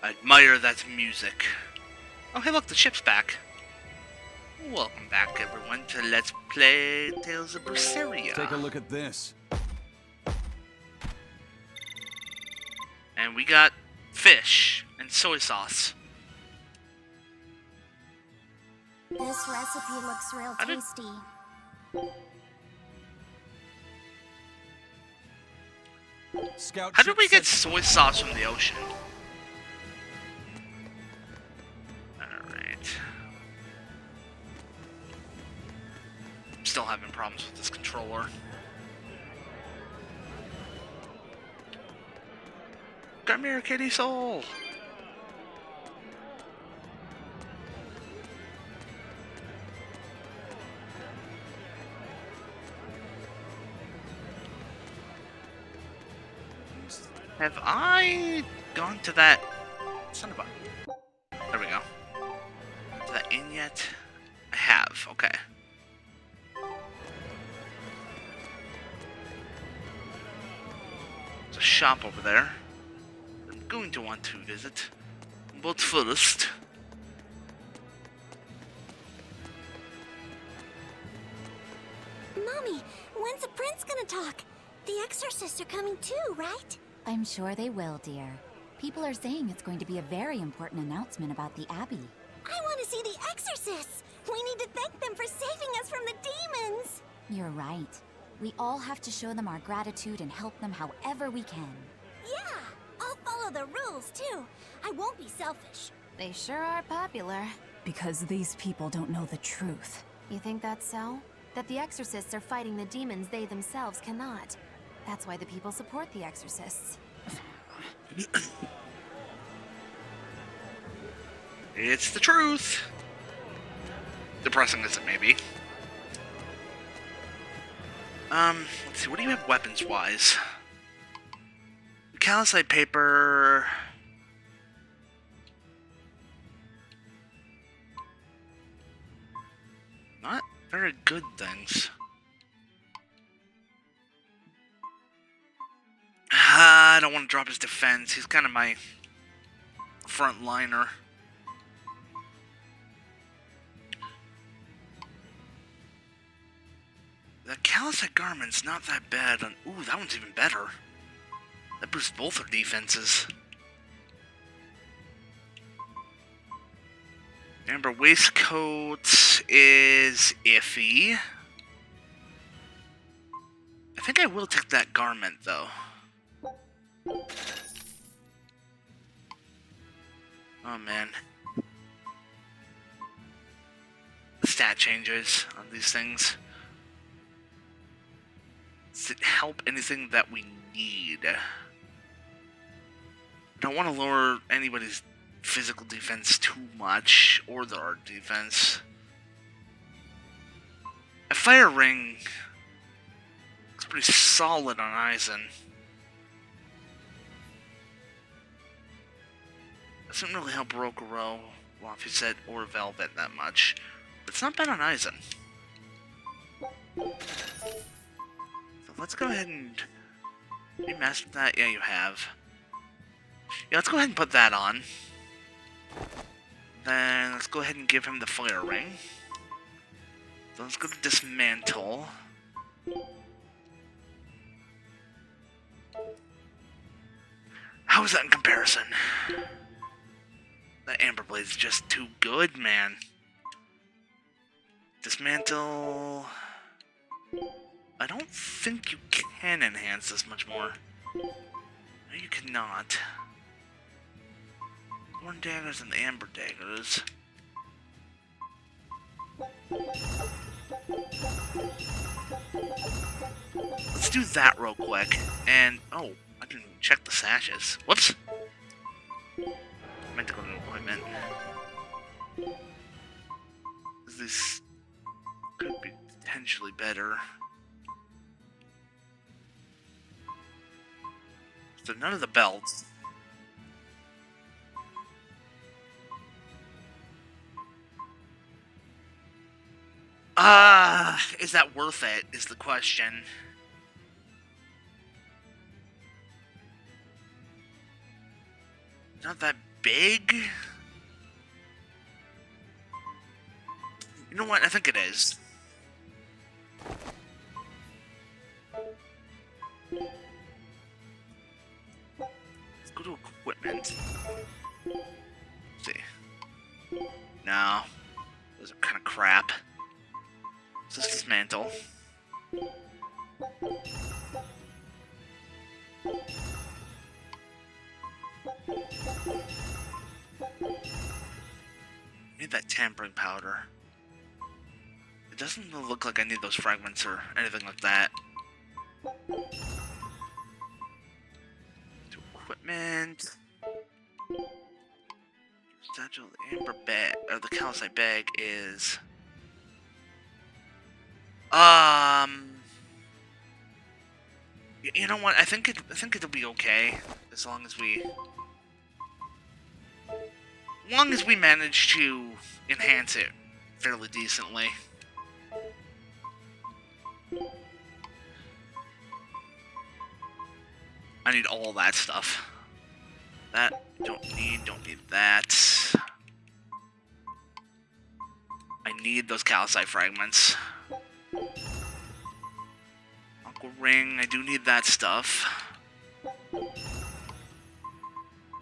I admire that music. Oh, hey, look, the ship's back. Welcome back, everyone, to Let's Play Tales of Berseria. Take a look at this. And we got fish and soy sauce. This recipe looks real tasty. Scout How did we get said- soy sauce from the ocean? Alright. Still having problems with this controller. Come here, kitty soul! Have I gone to that... Son of a... There we go. To that inn yet? I have, okay. There's a shop over there. I'm going to want to visit. But first... Mommy, when's the prince gonna talk? The exorcists are coming too, right? I'm sure they will, dear. People are saying it's going to be a very important announcement about the Abbey. I want to see the exorcists! We need to thank them for saving us from the demons! You're right. We all have to show them our gratitude and help them however we can. Yeah! I'll follow the rules, too. I won't be selfish. They sure are popular. Because these people don't know the truth. You think that's so? That the exorcists are fighting the demons they themselves cannot. That's why the people support the exorcists. It's the truth! Depressing as it may be. Let's see, what do you have weapons-wise? Calcite paper... Not very good things. I don't want to drop his defense. He's kind of my front liner. The calcite garment's not that bad. Ooh, that one's even better. That boosts both our defenses. Amber waistcoat is iffy. I think I will take that garment, though. Oh, man. The stat changes on these things. Does it help anything that we need? I don't want to lower anybody's physical defense too much, or their art defense. A fire ring looks pretty solid on Eisen. Doesn't really help Rokuro, Laphicet, or Velvet that much, but it's not bad on Eisen. So let's go ahead and remaster that. Yeah, you have. Yeah, let's go ahead and put that on. Then let's go ahead and give him the fire ring. So let's go to dismantle. How is that in comparison? That Amber Blade's just too good, man. Dismantle... I don't think you can enhance this much more. No, you cannot. Horn daggers and the amber daggers. Let's do that real quick. And, oh, I didn't even check the sashes. Whoops. I meant to go to equipment. This could be potentially better. So none of the belts. Is that worth it, is the question. Not that big? You know what? I think it is. Let's go to equipment. Let's see. No. Those are kind of crap. Let's just dismantle. Need that tampering powder. It doesn't look like I need those fragments or anything like that. To equipment. Satchel, the amber bag, or the calcite bag is. You know what? I think it'll be okay as long as we manage to enhance it fairly decently. I need all that stuff. That don't need that. I need those calcite fragments. Aqua ring, I do need that stuff.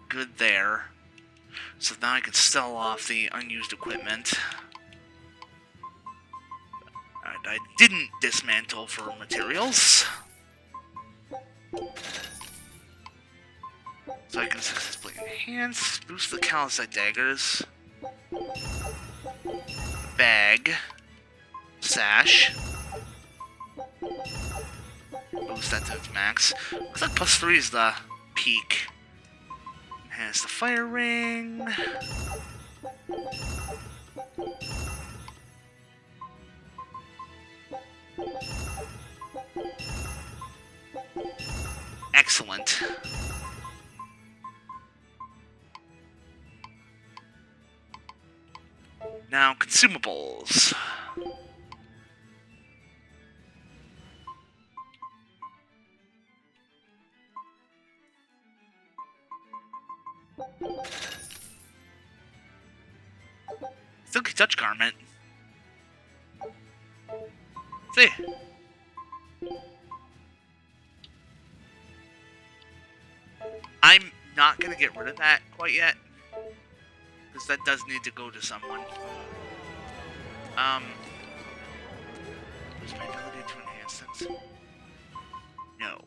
Good there. So now I can sell off the unused equipment. I didn't dismantle for materials. So I can successfully enhance, boost the calcite daggers. Bag. Sash. Boost that to its max. Looks like +3 is the peak. Has the fire ring. Excellent. Now, consumables. Silky touch garment. See. I'm not gonna get rid of that quite yet, because that does need to go to someone. What's my ability to enhance things? No.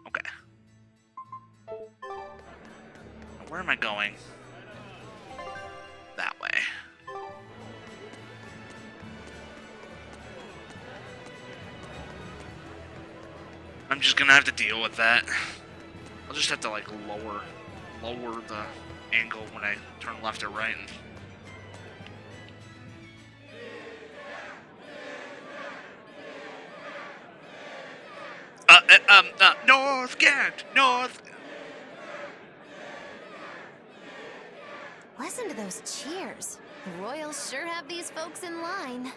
Okay. Where am I going? That way. I'm just gonna have to deal with that. I'll just have to like lower the angle when I turn left or right. North Gant! North! Listen to those cheers. The Royals sure have these folks in line.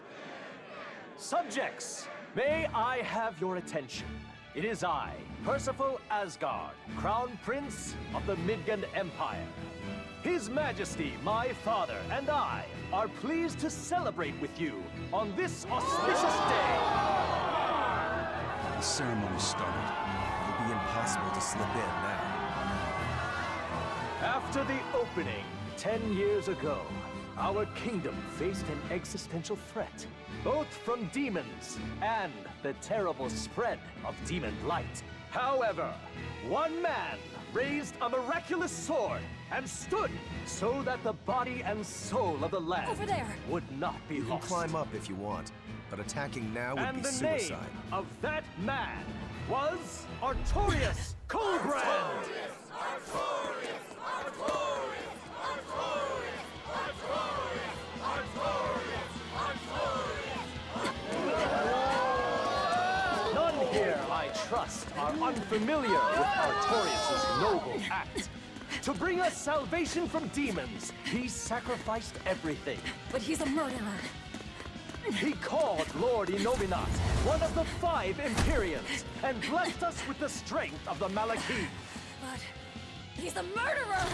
Subjects, may I have your attention? It is I, Percival Asgard, Crown Prince of the Midgard Empire. His Majesty, my father, and I are pleased to celebrate with you on this auspicious day. The ceremony started. It'll be impossible to slip in now. After the opening 10 years ago, our kingdom faced an existential threat, both from demons and the terrible spread of demon light. However, one man raised a miraculous sword and stood so that the body and soul of the land Over there. would not be You can lost. climb up if you want, but attacking now would And be the suicide. name of that man was Artorias Colbrand. None here, I trust, are unfamiliar with Artorias' noble act. To bring us salvation from demons, he sacrificed everything. But he's a murderer. He called Lord Inominat, one of the 5 Empyreans, and blessed us with the strength of the Malakith. But he's a murderer!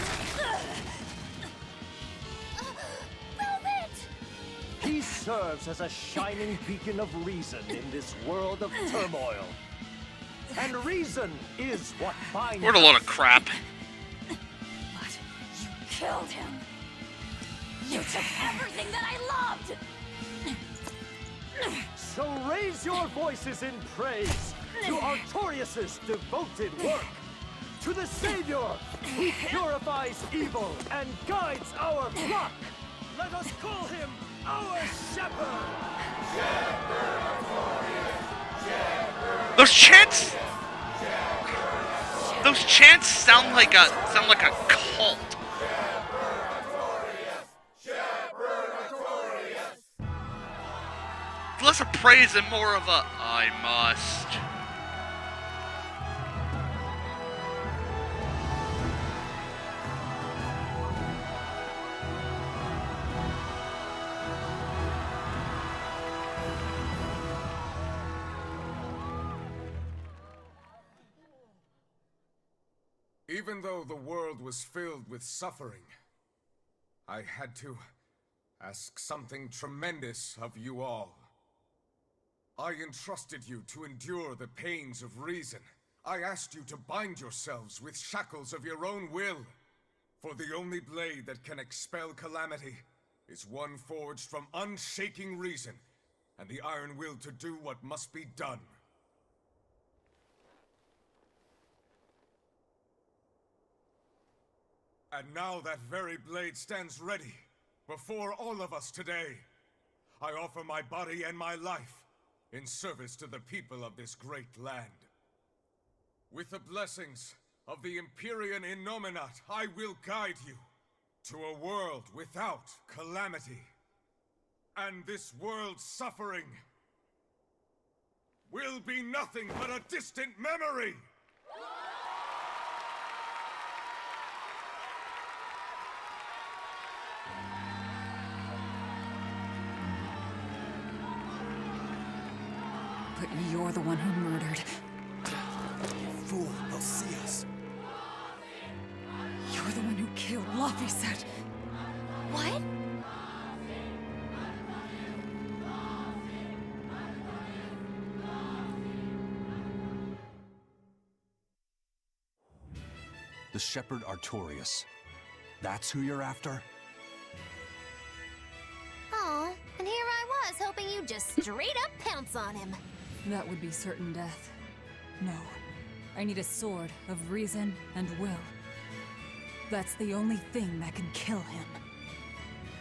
serves as a shining beacon of reason in this world of turmoil. And reason is what binds What a load of crap. But you killed him. You took everything that I loved. So raise your voices in praise to Artorius' devoted work, to the Savior who purifies evil and guides our flock. Let us call him our shepherd. Those chants. Those chants sound like a cult. Less of praise and more of a I must. Even though the world was filled with suffering, I had to ask something tremendous of you all. I entrusted you to endure the pains of reason. I asked you to bind yourselves with shackles of your own will. For the only blade that can expel calamity is one forged from unshaking reason and the iron will to do what must be done. And now that very blade stands ready before all of us today. I offer my body and my life in service to the people of this great land. With the blessings of the Empyrean Innominat, I will guide you to a world without calamity. And this world's suffering will be nothing but a distant memory! But you're the one who murdered. Fool, they'll see us. You're the one who killed Laphicet. What? The Shepherd Artorius. That's who you're after? Oh, and here I was hoping you'd just straight up pounce on him. That would be certain death. No. I need a sword of reason and will. That's the only thing that can kill him.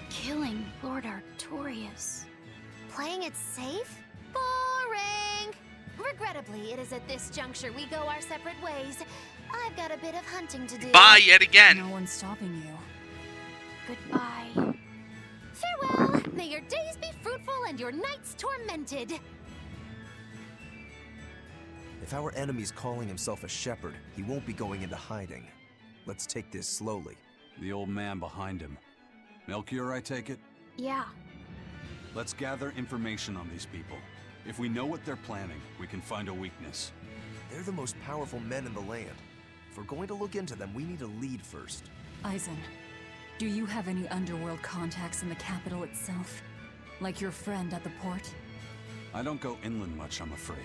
Killing Lord Artorius. Playing it safe? Boring! Regrettably, it is at this juncture we go our separate ways. I've got a bit of hunting to do. Bye yet again. No one's stopping you. Goodbye. Farewell! May your days be fruitful and your nights tormented. If our enemy's calling himself a shepherd, he won't be going into hiding. Let's take this slowly. The old man behind him. Melchior, I take it? Yeah. Let's gather information on these people. If we know what they're planning, we can find a weakness. They're the most powerful men in the land. If we're going to look into them, we need a lead first. Eisen, do you have any Underworld contacts in the capital itself? Like your friend at the port? I don't go inland much, I'm afraid.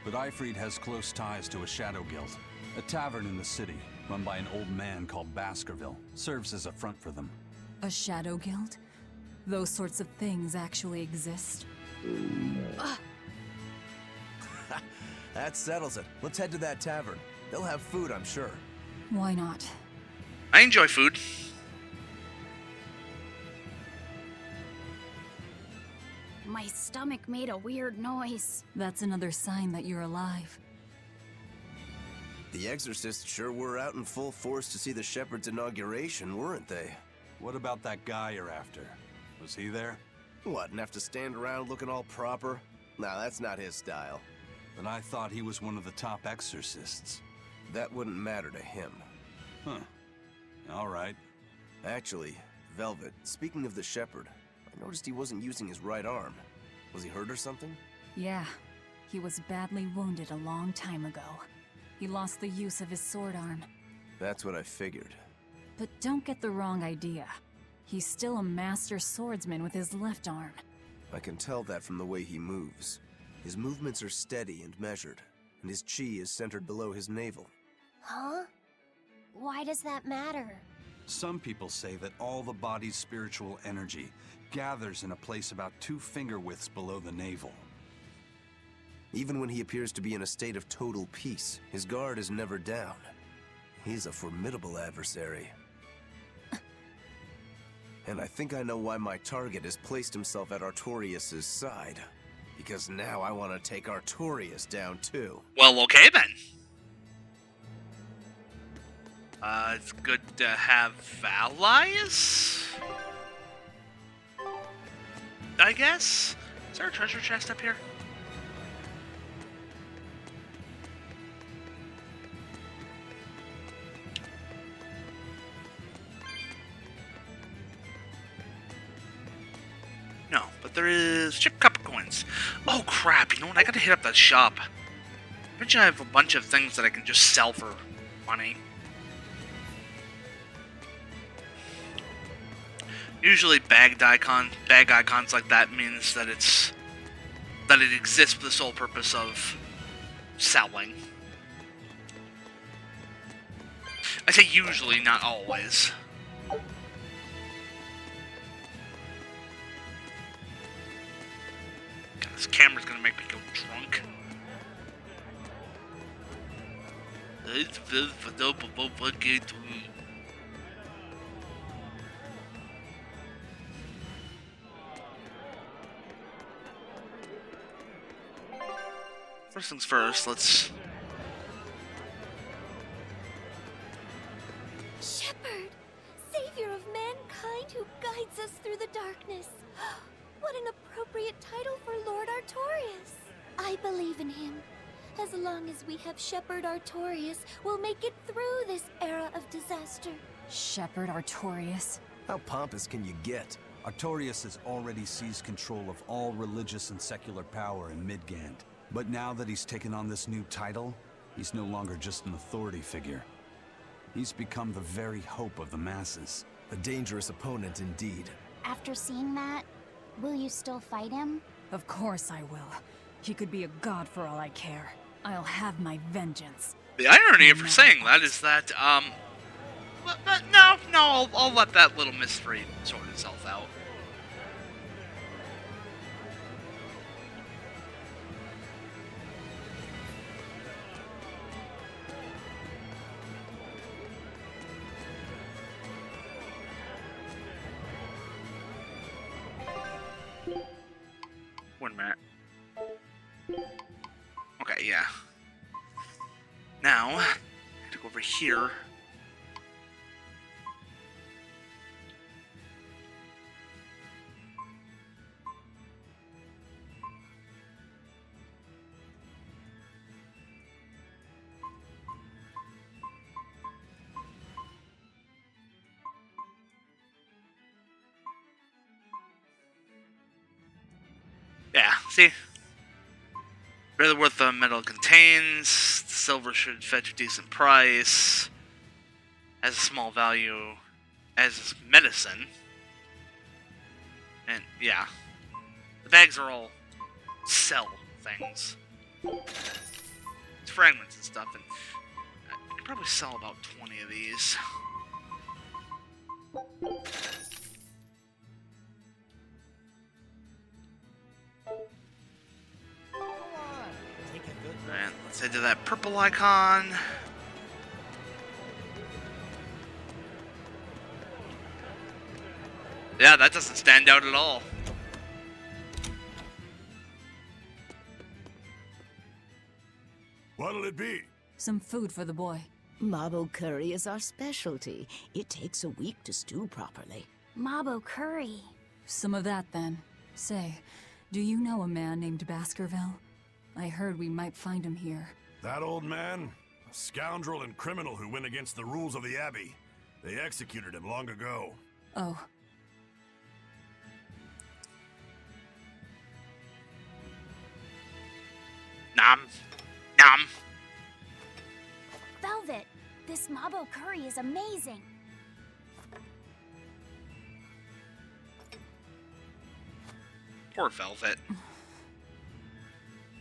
But Ifrid has close ties to a shadow guild. A tavern in the city, run by an old man called Baskerville, serves as a front for them. A shadow guild? Those sorts of things actually exist? That settles it. Let's head to that tavern. They'll have food, I'm sure. Why not? I enjoy food. My stomach made a weird noise. That's another sign that you're alive. The Exorcists sure were out in full force to see the Shepherd's inauguration, weren't they? What about that guy you're after? Was he there? What, and have to stand around looking all proper? Nah, that's not his style. But I thought he was one of the top exorcists. That wouldn't matter to him. Huh. All right. Actually, Velvet, speaking of the Shepherd, I noticed he wasn't using his right arm. Was he hurt or something? Yeah. He was badly wounded a long time ago. He lost the use of his sword arm. That's what I figured. But don't get the wrong idea. He's still a master swordsman with his left arm. I can tell that from the way he moves. His movements are steady and measured, and his chi is centered below his navel. Huh? Why does that matter? Some people say that all the body's spiritual energy gathers in a place about 2 finger widths below the navel. Even when he appears to be in a state of total peace, his guard is never down. He's a formidable adversary. And I think I know why my target has placed himself at Artorias' side. Because now I want to take Artorias down too. Well, okay then. It's good to have allies, I guess? Is there a treasure chest up here? No, but there is chip copper coins. Oh crap, you know what? I gotta hit up that shop. I bet you I have a bunch of things that I can just sell for money. Usually bag icons like that means that it exists for the sole purpose of selling. I say usually, not always. God, this camera's gonna make me go drunk. First things first, let's... Shepherd, savior of mankind who guides us through the darkness. What an appropriate title for Lord Artorias. I believe in him. As long as we have Shepherd Artorias, we'll make it through this era of disaster. Shepherd Artorias. How pompous can you get? Artorias has already seized control of all religious and secular power in Midgand. But now that he's taken on this new title, he's no longer just an authority figure. He's become the very hope of the masses. A dangerous opponent indeed. After seeing that, will you still fight him? Of course I will. He could be a god for all I care. I'll have my vengeance. The irony of saying that is that, no, I'll let that little mystery sort itself out. One minute. Okay, yeah. Now, I have to go over here. Yeah, see? Really worth the metal contains. Silver should fetch a decent price. Has a small value as medicine. And yeah. The bags are all sell things. It's fragments and stuff, and I could probably sell about 20 of these. And let's head to that purple icon. Yeah, that doesn't stand out at all. What'll it be? Some food for the boy. Mabo curry is our specialty. It takes a week to stew properly. Mabo curry. Some of that, then. Say, do you know a man named Baskerville? I heard we might find him here. That old man? A scoundrel and criminal who went against the rules of the Abbey. They executed him long ago. Oh. Nom. Nom. Velvet, this Mabo curry is amazing. Poor Velvet.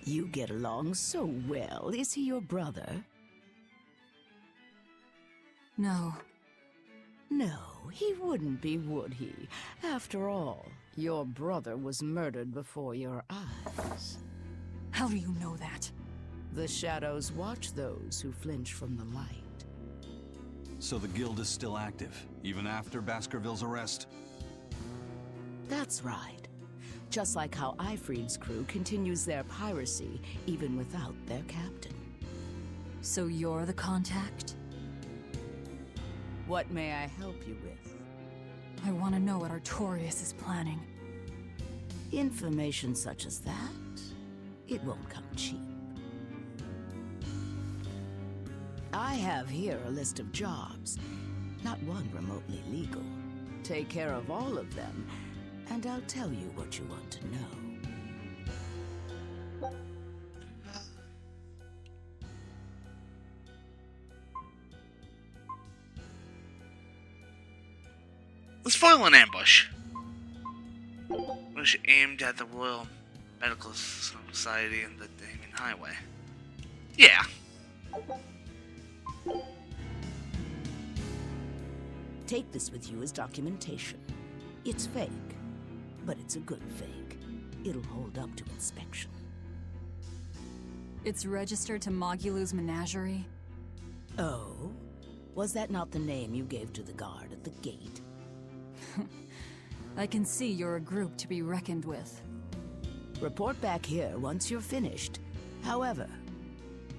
You get along so well. Is he your brother? No. No, he wouldn't be, would he? After all, your brother was murdered before your eyes. How do you know that? The shadows watch those who flinch from the light. So the guild is still active, even after Baskerville's arrest? That's right. Just like how Ifreed's crew continues their piracy, even without their captain. So you're the contact? What may I help you with? I want to know what Artorias is planning. Information such as that, it won't come cheap. I have here a list of jobs, not one remotely legal. Take care of all of them, and I'll tell you what you want to know. Let's foil an ambush. Which aimed at the Royal Medical Society and the Damien Highway. Yeah. Take this with you as documentation. It's fake, but it's a good fake. It'll hold up to inspection. It's registered to Mogulu's menagerie? Oh? Was that not the name you gave to the guard at the gate? I can see you're a group to be reckoned with. Report back here once you're finished. However,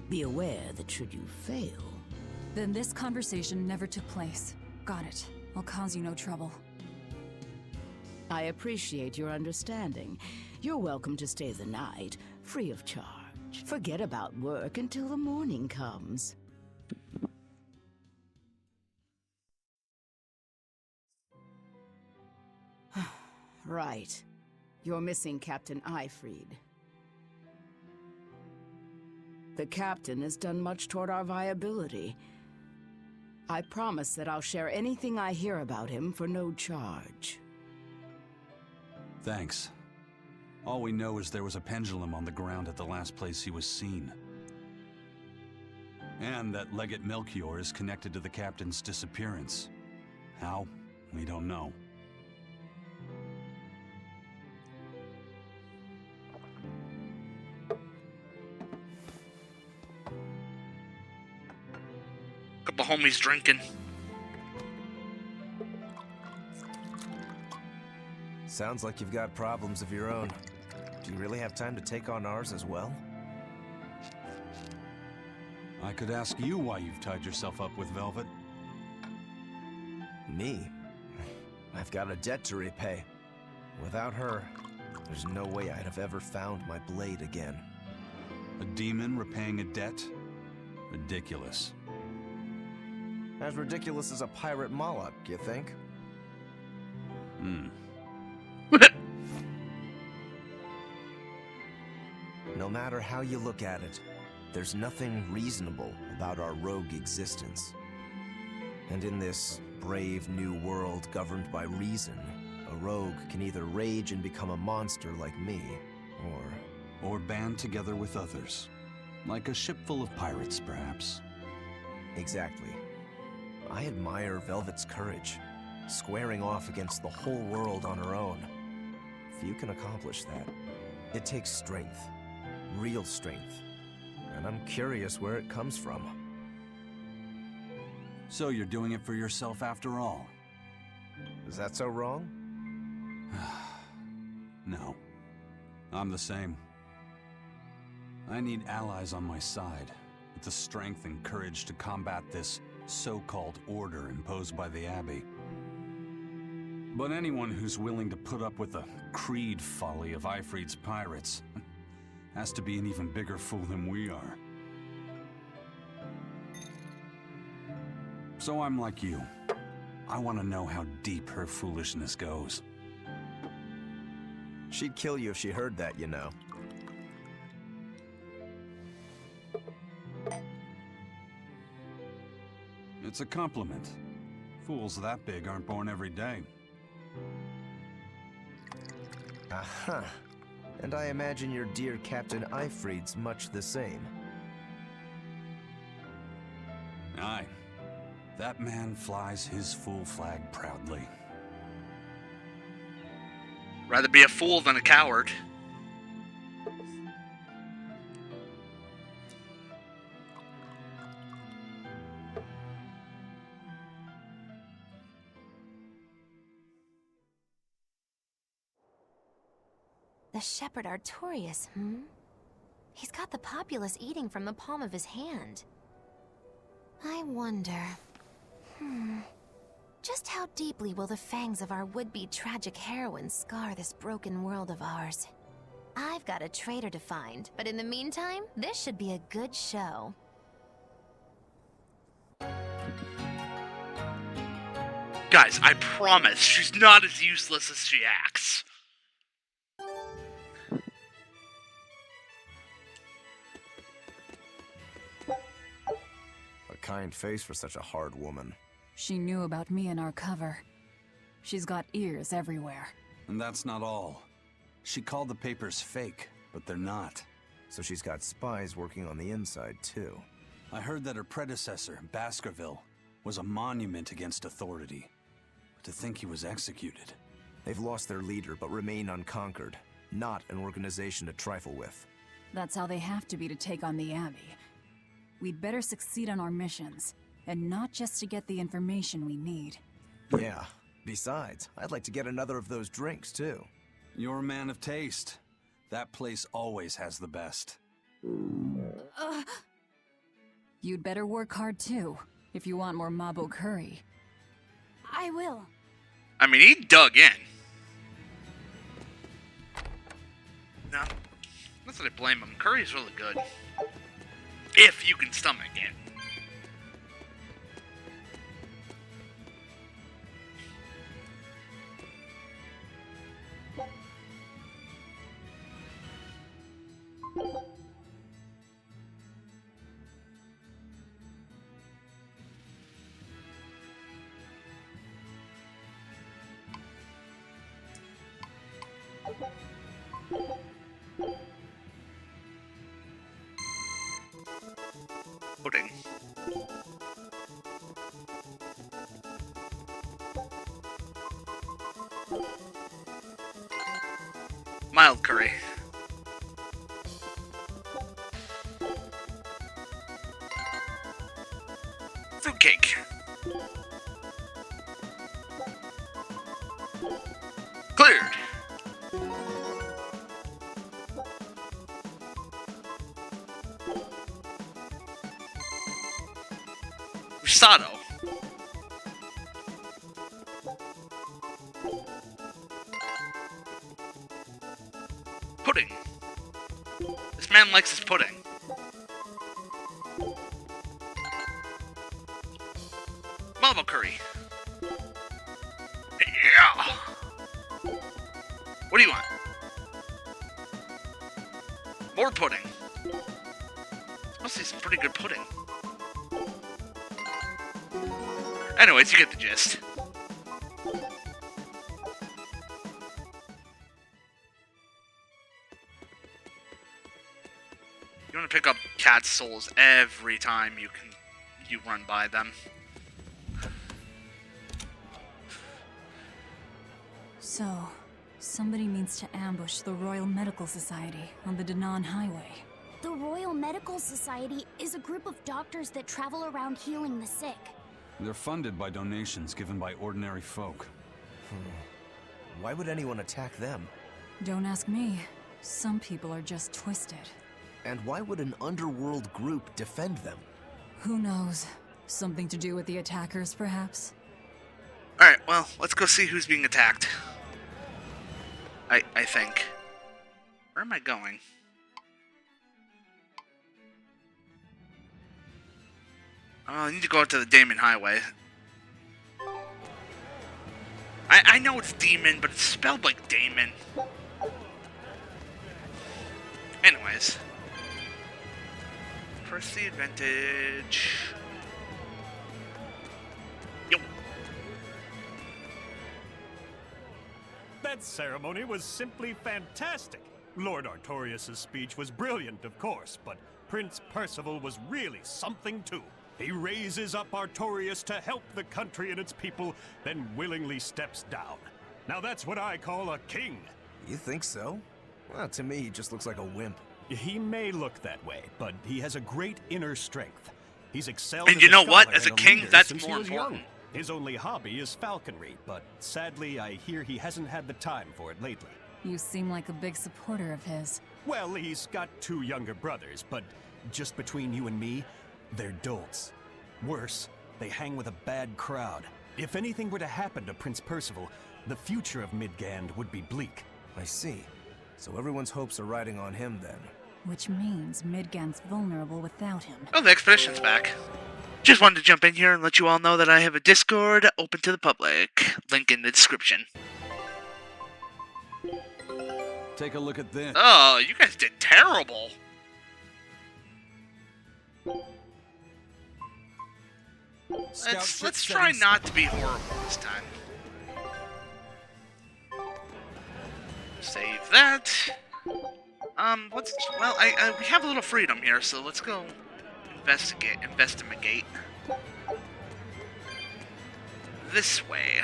be aware that should you fail... Then this conversation never took place. Got it. I'll cause you no trouble. I appreciate your understanding. You're welcome to stay the night, free of charge. Forget about work until the morning comes. Right. You're missing Captain Ifreed. The captain has done much toward our viability. I promise that I'll share anything I hear about him for no charge. Thanks. All we know is there was a pendulum on the ground at the last place he was seen. And that Legate Melchior is connected to the captain's disappearance. How? We don't know. Couple homies drinking. Sounds like you've got problems of your own. Do you really have time to take on ours as well? I could ask you why you've tied yourself up with Velvet. Me? I've got a debt to repay. Without her, there's no way I'd have ever found my blade again. A demon repaying a debt? Ridiculous. As ridiculous as a pirate Moloch, you think? No matter how you look at it, there's nothing reasonable about our rogue existence. And in this brave new world governed by reason, a rogue can either rage and become a monster like me, or band together with others. Like a ship full of pirates, perhaps. Exactly. I admire Velvet's courage, squaring off against the whole world on her own. Few can accomplish that. It takes strength, real strength, and I'm curious where it comes from. So you're doing it for yourself after all? Is that so wrong? No. I'm the same. I need allies on my side, with the strength and courage to combat this so-called order imposed by the Abbey. But anyone who's willing to put up with the creed folly of Ifreed's pirates has to be an even bigger fool than we are. So I'm like you. I want to know how deep her foolishness goes. She'd kill you if she heard that, you know. It's a compliment. Fools that big aren't born every day. Aha. And I imagine your dear Captain Eifried's much the same. Aye. That man flies his full flag proudly. Rather be a fool than a coward. The Shepherd Artorias, He's got the populace eating from the palm of his hand. I wonder... Just how deeply will the fangs of our would-be tragic heroine scar this broken world of ours? I've got a traitor to find, but in the meantime, this should be a good show. Guys, I promise, she's not as useless as she acts. A kind face for such a hard woman. She knew about me in our cover. She's got ears everywhere. And that's not all. She called the papers fake, but they're not. So she's got spies working on the inside, too. I heard that her predecessor, Baskerville, was a monument against authority. But to think he was executed. They've lost their leader, but remain unconquered. Not an organization to trifle with. That's how they have to be to take on the Abbey. We'd better succeed on our missions, and not just to get the information we need. Yeah. Besides, I'd like to get another of those drinks, too. You're a man of taste. That place always has the best. You'd better work hard, too, if you want more Mabo curry. I will. I mean, he dug in. No, not that I blame him. Curry's really good. If you can stomach it. Pudding. Mild curry. Fruitcake. Cleared. Risotto. Pudding. This man likes his pudding. Mama curry. Yeah. What do you want? More pudding. Must be some pretty good pudding. Anyways, you get the gist. You want to pick up cat souls every time you run by them. So, somebody needs to ambush the Royal Medical Society on the Danan Highway. The Royal Medical Society is a group of doctors that travel around healing the sick. They're funded by donations given by ordinary folk. Why would anyone attack them? Don't ask me. Some people are just twisted. And why would an underworld group defend them? Who knows? Something to do with the attackers, perhaps? Alright, well, let's go see who's being attacked. I think. Where am I going? Oh, I need to go out to the Damon Highway. I know it's Demon, but it's spelled like Damon. Anyways. Press the advantage. Yo. That ceremony was simply fantastic. Lord Artorias' speech was brilliant, of course, but Prince Percival was really something too. He raises up Artorias to help the country and its people, then willingly steps down. Now that's what I call a king. You think so? Well, to me, he just looks like a wimp. He may look that way, but he has a great inner strength. He's excelled And as you know what? scholar As a and king, leader that's since more he was young. important. His only hobby is falconry, but sadly I hear he hasn't had the time for it lately. You seem like a big supporter of his. Well, he's got 2 younger brothers, but just between you and me, they're dolts. Worse, they hang with a bad crowd. If anything were to happen to Prince Percival, the future of Midgand would be bleak. I see. So everyone's hopes are riding on him then. Which means Midgand's vulnerable without him. Oh, the expedition's back. Just wanted to jump in here and let you all know that I have a Discord open to the public. Link in the description. Take a look at this. Oh, you guys did terrible. Let's try not to be horrible this time. Save that. We have a little freedom here, so let's go investigate. This way.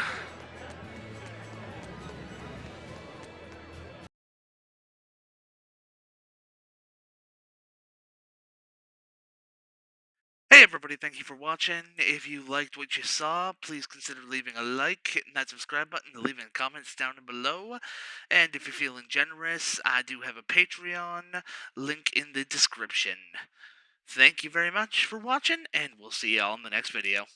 Hey everybody, thank you for watching. If you liked what you saw, please consider leaving a like, hitting that subscribe button, and leaving comments down below. And if you're feeling generous, I do have a Patreon, link in the description. Thank you very much for watching, and we'll see y'all in the next video.